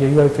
JUIF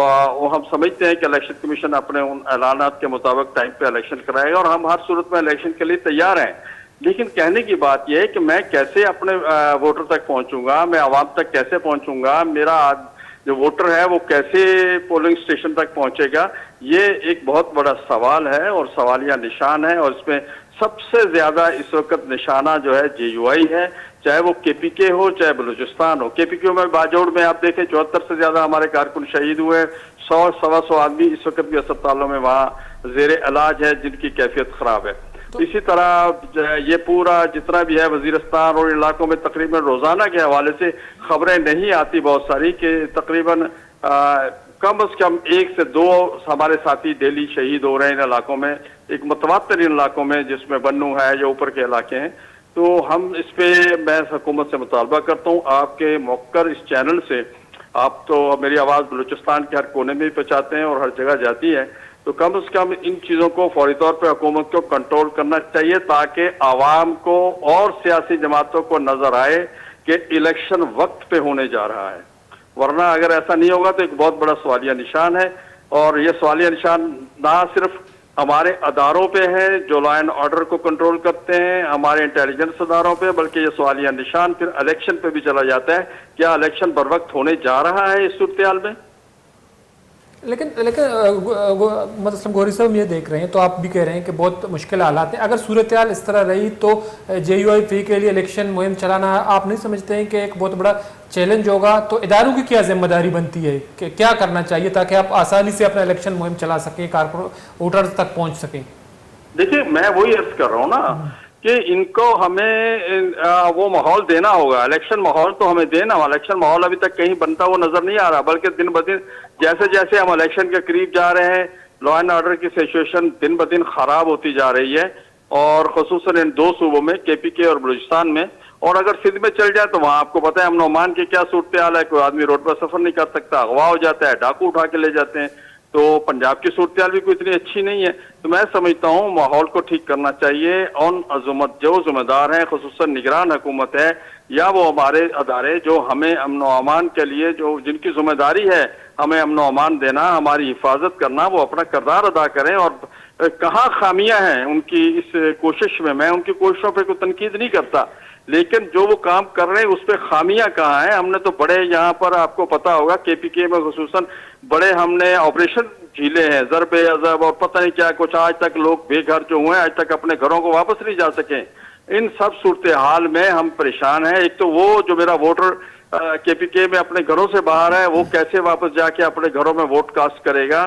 اور ہم سمجھتے ہیں کہ الیکشن کمیشن اپنے ان اعلانات کے مطابق ٹائم پہ الیکشن کرائے گا اور ہم ہر صورت میں الیکشن کے لیے تیار ہیں. لیکن کہنے کی بات یہ ہے کہ میں کیسے اپنے ووٹر تک پہنچوں گا, میں عوام تک کیسے پہنچوں گا, میرا جو ووٹر ہے وہ کیسے پولنگ اسٹیشن تک پہنچے گا, یہ ایک بہت بڑا سوال ہے اور سوالیہ نشان ہے. اور اس میں سب سے زیادہ اس وقت نشانہ جو ہے JUI ہے, چاہے وہ KPK ہو چاہے بلوچستان ہو. KPK میں باجوڑ میں آپ دیکھیں 74 سے زیادہ ہمارے کارکن شہید ہوئے, 100-125 آدمی اس وقت بھی اسپتالوں میں وہاں زیر علاج ہے جن کی کیفیت خراب ہے. اسی طرح یہ پورا جتنا بھی ہے وزیرستان اور علاقوں میں تقریباً روزانہ کے حوالے سے خبریں نہیں آتی بہت ساری کہ تقریباً کم از کم 1 سے 2 ہمارے ساتھی ڈیلی شہید ہو رہے ہیں ان علاقوں میں, ایک متواتر ان علاقوں میں جس میں بنو ہے یا اوپر کے علاقے ہیں. تو ہم اس پہ میں حکومت سے مطالبہ کرتا ہوں آپ کے موقر اس چینل سے, آپ تو میری آواز بلوچستان کے ہر کونے میں بھی پہنچاتے ہیں اور ہر جگہ جاتی ہے, تو کم از کم ان چیزوں کو فوری طور پہ حکومت کو کنٹرول کرنا چاہیے تاکہ عوام کو اور سیاسی جماعتوں کو نظر آئے کہ الیکشن وقت پہ ہونے جا رہا ہے. ورنہ اگر ایسا نہیں ہوگا تو ایک بہت بڑا سوالیہ نشان ہے. اور یہ سوالیہ نشان نہ صرف ہمارے اداروں پہ ہے جو لا اینڈ آرڈر کو کنٹرول کرتے ہیں, ہمارے انٹیلیجنس اداروں پہ, بلکہ یہ سوالیہ نشان پھر الیکشن پہ بھی چلا جاتا ہے. کیا الیکشن بر وقت ہونے جا رہا ہے اس صورتحال میں؟ لیکن مطلب گوری صاحب یہ دیکھ رہے ہیں تو آپ بھی کہہ رہے ہیں کہ بہت مشکل حالات ہیں. اگر صورتحال اس طرح رہی تو JUI فری کے لیے الیکشن مہم چلانا آپ نہیں سمجھتے ہیں کہ ایک بہت بڑا چیلنج ہوگا؟ تو اداروں کی کیا ذمہ داری بنتی ہے کہ کیا کرنا چاہیے تاکہ آپ آسانی سے اپنا الیکشن مہم چلا سکیں, ووٹرز تک پہنچ سکیں؟ دیکھیے میں وہی عرض کر رہا ہوں نا کہ ان کو ہمیں وہ ماحول دینا ہوگا. الیکشن ماحول تو ہمیں دینا, الیکشن ماحول ابھی تک کہیں بنتا وہ نظر نہیں آ رہا, بلکہ دن بدن جیسے جیسے ہم الیکشن کے قریب جا رہے ہیں لا اینڈ آرڈر کی سچویشن دن بدن خراب ہوتی جا رہی ہے, اور خصوصاً ان 2 صوبوں میں KPK اور بلوچستان میں. اور اگر سندھ میں چل جائے تو وہاں آپ کو پتہ ہے امن و امان کی کیا صورتحال ہے, کوئی آدمی روڈ پر سفر نہیں کر سکتا, اغوا ہو جاتا ہے, ڈاکو اٹھا کے لے جاتے ہیں. تو پنجاب کی صورتحال بھی کوئی اتنی اچھی نہیں ہے. تو میں سمجھتا ہوں ماحول کو ٹھیک کرنا چاہیے. ان عظمت جو ذمہ دار ہیں خصوصاً نگران حکومت ہے یا وہ ہمارے ادارے جو ہمیں امن و امان کے لیے جو جن کی ذمہ داری ہے ہمیں امن و امان دینا, ہماری حفاظت کرنا, وہ اپنا کردار ادا کریں. اور کہاں خامیاں ہیں ان کی اس کوشش میں ان کی کوششوں پہ کوئی تنقید نہیں کرتا, لیکن جو وہ کام کر رہے ہیں اس پہ خامیاں کہاں ہیں. ہم نے تو بڑے یہاں پر آپ کو پتا ہوگا KPK میں خصوصاً بڑے ہم نے آپریشن جھیلے ہیں, ضرب عذاب اور پتہ نہیں کیا کچھ, آج تک لوگ بے گھر جو ہوئے آج تک اپنے گھروں کو واپس نہیں جا سکے. ان سب صورتحال میں ہم پریشان ہیں. ایک تو وہ جو میرا ووٹر KPK میں اپنے گھروں سے باہر ہے وہ کیسے واپس جا کے اپنے گھروں میں ووٹ کاسٹ کرے گا,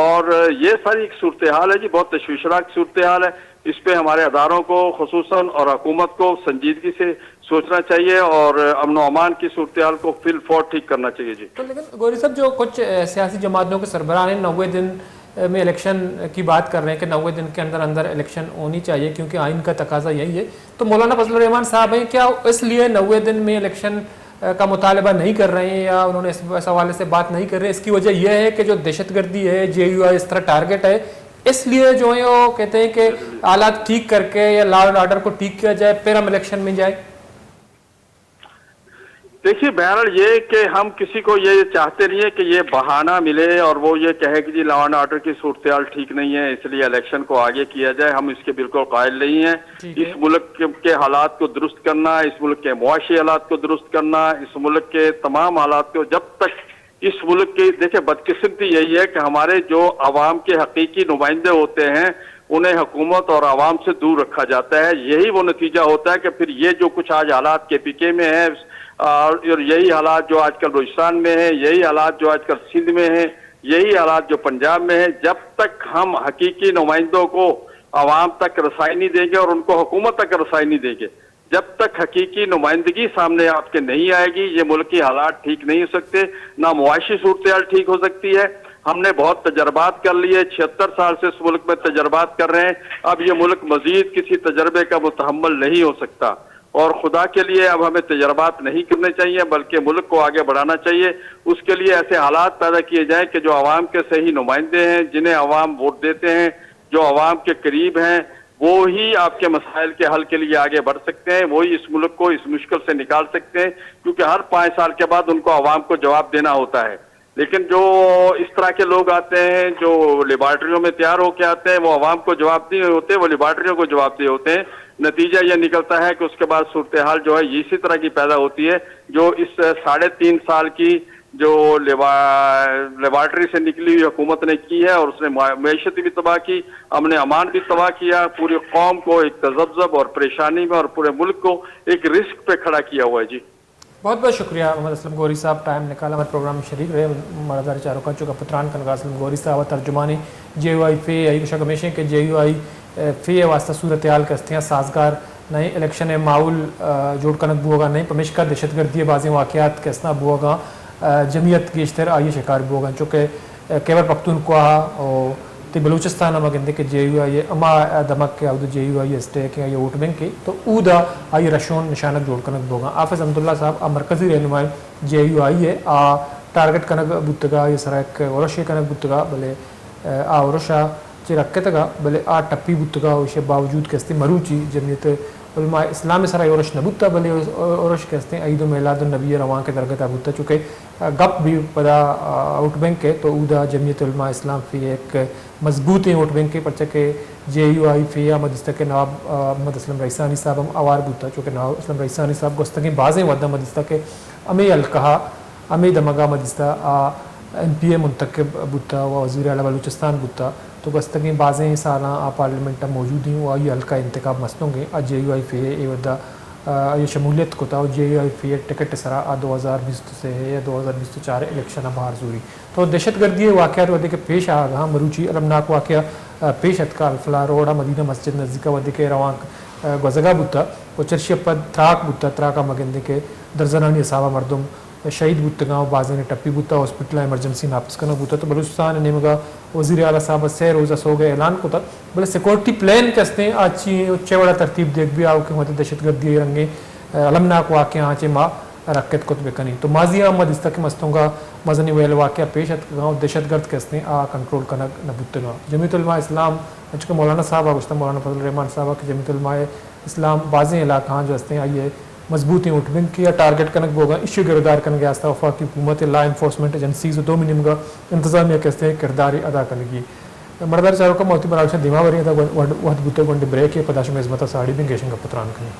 اور یہ ساری ایک صورتحال ہے جی, بہت تشویشناک صورتحال ہے. اس پہ ہمارے اداروں کو خصوصاً اور حکومت کو سنجیدگی سے سوچنا چاہیے اور امن و امان کی صورتحال کو فی الفور ٹھیک کرنا چاہیے. جی تو لیکن گوری صاحب جو کچھ سیاسی جماعتوں کے سربراہ ہیں 90 دن میں الیکشن کی بات کر رہے ہیں کہ 90 دن کے اندر اندر الیکشن ہونی چاہیے کیونکہ آئین کا تقاضا یہی ہے, تو مولانا فضل الرحمان صاحب ہیں, کیا اس لیے 90 دن میں الیکشن کا مطالبہ نہیں کر رہے ہیں یا انہوں نے اس حوالے سے بات نہیں کر رہے؟ اس کی وجہ یہ ہے کہ جو دہشت گردی ہے JUI اس طرح ٹارگٹ ہے, اس لیے جو ہے وہ کہتے ہیں کہ حالات ٹھیک کر کے یا لا اینڈ آرڈر کو ٹھیک کیا جائے پھر ہم الیکشن میں جائیں. دیکھیے بہرحال یہ کہ ہم کسی کو یہ چاہتے نہیں ہے کہ یہ بہانہ ملے اور وہ یہ کہے کہ جی لا اینڈ آرڈر کی صورتحال ٹھیک نہیں ہے اس لیے الیکشن کو آگے کیا جائے. ہم اس کے بالکل قائل نہیں ہیں. اس ملک کے حالات کو درست کرنا, اس ملک کے معاشی حالات کو درست کرنا, اس ملک کے تمام حالات کو, جب تک اس ملک کی دیکھیں بدقسمتی یہی ہے کہ ہمارے جو عوام کے حقیقی نمائندے ہوتے ہیں انہیں حکومت اور عوام سے دور رکھا جاتا ہے. یہی وہ نتیجہ ہوتا ہے کہ پھر یہ جو کچھ آج حالات KPK میں ہیں اور یہی حالات جو آج کل بلوچستان میں ہیں, یہی حالات جو آج کل سندھ میں ہیں, یہی حالات جو پنجاب میں ہیں, جب تک ہم حقیقی نمائندوں کو عوام تک رسائی نہیں دیں گے اور ان کو حکومت تک رسائی نہیں دیں گے, جب تک حقیقی نمائندگی سامنے آپ کے نہیں آئے گی یہ ملک کی حالات ٹھیک نہیں ہو سکتے, نہ معاشی صورتحال ٹھیک ہو سکتی ہے. ہم نے بہت تجربات کر لیے, 76 سال سے اس ملک میں تجربات کر رہے ہیں. اب یہ ملک مزید کسی تجربے کا متحمل نہیں ہو سکتا, اور خدا کے لیے اب ہمیں تجربات نہیں کرنے چاہیے بلکہ ملک کو آگے بڑھانا چاہیے. اس کے لیے ایسے حالات پیدا کیے جائیں کہ جو عوام کے صحیح نمائندے ہیں, جنہیں عوام ووٹ دیتے ہیں, جو عوام کے قریب ہیں, وہی آپ کے مسائل کے حل کے لیے آگے بڑھ سکتے ہیں, وہی اس ملک کو اس مشکل سے نکال سکتے ہیں, کیونکہ ہر 5 سال کے بعد ان کو عوام کو جواب دینا ہوتا ہے. لیکن جو اس طرح کے لوگ آتے ہیں جو لیبارٹریوں میں تیار ہو کے آتے ہیں وہ عوام کو جواب نہیں ہوتے, وہ لیبارٹریوں کو جواب دہ ہوتے ہیں. نتیجہ یہ نکلتا ہے کہ اس کے بعد صورتحال جو ہے اسی طرح کی پیدا ہوتی ہے جو اس 3.5 سال کی جو لیبارٹری سے نکلی ہوئی حکومت نے کی ہے, اور اس نے معیشت بھی تباہ کی, امن امان بھی تباہ کیا, پوری قوم کو ایک تذبذب اور پریشانی میں اور پورے ملک کو ایک رسک پہ کھڑا کیا ہوا ہے. جی بہت بہت شکریہ محمد اسلم گوری صاحب, ٹائم نکالا ہمارے پروگرام میں شریک رہے. مردار چاروں کا چکا پتران کنگا اسلم گوری صاحب ترجمانی جے یو آئی فی آئی کشا گمیشیں کہ جے یو آئی فی واسطہ صورتحال کستیاں سازگار نئے الیکشن ماحول جوڑ کنک بوگا نہیں پمشکا دہشت گردی بعض واقعات کسنا بوگا جمعیت گیشتر آئیے شکار بوگا چونکہ خیبر پختونخوا اور تی بلوچستان ہم گندے کہ جے یو آئی اما دمک کے اودو جے یو آئی اسٹیک یا ووٹ بینک کی تو اودا آئی رشون نشانت جوڑ کنک بوگا. حافظ احمداللہ صاحب مرکزی رہنمائی جے یو آئی ہے ٹارگٹ کنک بتگا یہ سرائک ورشی کنک بتگا بلے ورشا چی رکھے تگا بلے ٹپی بتگا اسے باوجود کہستے مروچی جمعیت علماء اسلام سرا ورش نبوتا بلے ورش کہستے ہیں عید و میلاد النبی روان کے درگتا بوتا چونکہ گپ بھی پدا ووٹ بینک ہے تو اودا جمعیت علماء اسلام فی ایک مضبوط ووٹ بینک کے پرچہ کہ جے یو آئی فی مدستہ کے نواب محمد اسلم رئیسانی صاحب ہم آوار بوتا چونکہ نواب اسلم رئیسانی صاحب گوستگی بازیں ودہ مدستہ کے امی الکہا امی دمگا مدستہ ایم پی اے منتخب بوتا و وزیر اعلیٰ بلوچستان بوتا تو گستگی بازیں سالاں پارلیمنٹ موجود ہیں وہ آئی حلقہ انتخاب مستوں گے جے یو آئی فی اے ودہ یہ شمولیت کو تھا جے یو آئی فی ٹکٹ سرا 2020 سے ہے یا 2024 الیکشن باہر زوری تو دہشت گردی واقعات ودے کے پیش آ گا مروچی المناک واقعہ پیش اتکا الفلا روڈا مدینہ مسجد نزدیکا ودے کے روان گزگا بوتا و چرشی پد تراک بوتا تراکا مگندے کے درزنانی اصحابہ مردم شہید بوتگاں بازے نے ٹپی بوتا ہاسپٹل ایمرجنسی ناپس کرنا بوتا تو بلوچستان نے مگا وزیر اعلیٰ صاحب 6 روزہ سو گئے اعلان کو تھا بلے سیکورٹی پلان کستے ہیں آچی اچھے بڑا ترتیب دیکھ بھی آؤ کہ مدد دہشت گردی رنگے المناک واقعہ آچے ماں رکت کتبے کنی تو ماضی احمد اس تک مستوں گا مزنی ویل واقعہ پیش اتگاں دہشت گرد کستے ہیں کنٹرول کنک نبوتگاں. جمعیت علماء اسلام چونکہ مولانا صاحب گشتہ مولانا فضل الرحمان صاحب کہ جمعیت علماء اسلام بعضیں علاقہ جو ہستے ہیں آئیے مضبوطی اٹھ بینک کی ٹارگٹ کنک بوگا ایشو گردار کن گیا تھا وفاقی حکومت لا انفورسمنٹ ایجنسیز دو منیم کا انتظامیہ کہتے ہیں کردار ادا کرنے کی. مردار چاروں کا موتی براکشن دیما وری تھا وحد بوتے گنڈ بریک ہے پداش میں عزمتہ ساڑی بھی گیشن کا پتران کریں.